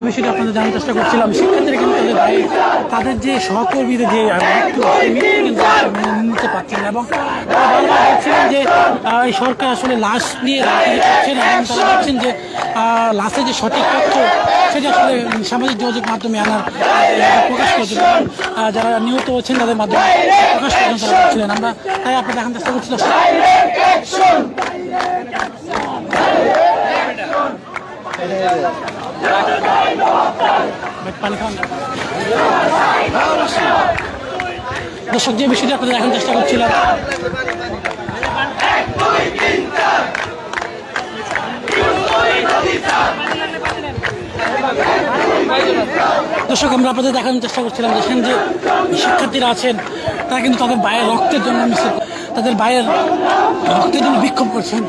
বিষয়টা আপনাদের জানার চেষ্টা করছিলাম। শিক্ষার্থীরা কিন্তু তাদের যে সহকর্মীদের যে কিন্তু নিতে পারছেন না এবং বারবার বলছিলেন যে এই সরকার আসলে লাশ নিয়ে রাজনীতি করছেন এবং তারা বলছেন যে লাশের যে সঠিক তথ্য সেটা আসলে সামাজিক যোগাযোগ মাধ্যমে আনার প্রকাশ করছেন এবং যারা নিহত হচ্ছেন তাদের মাধ্যমে প্রকাশ করছেন তারা বলছিলেন। আমরা তাই আপনি দেখার চেষ্টা করছিলাম। দর্শক, যে বিষয়টি আপনাদের দেখার চেষ্টা করছিলাম, দর্শক আমরা আপনাদের দেখানোর চেষ্টা করছিলাম দেখেন যে শিক্ষার্থীরা আছেন তারা কিন্তু তাদের ভাইয়ের রক্তের জন্য তাদের ভাইয়ের রক্তের জন্য বিক্ষোভ করছেন।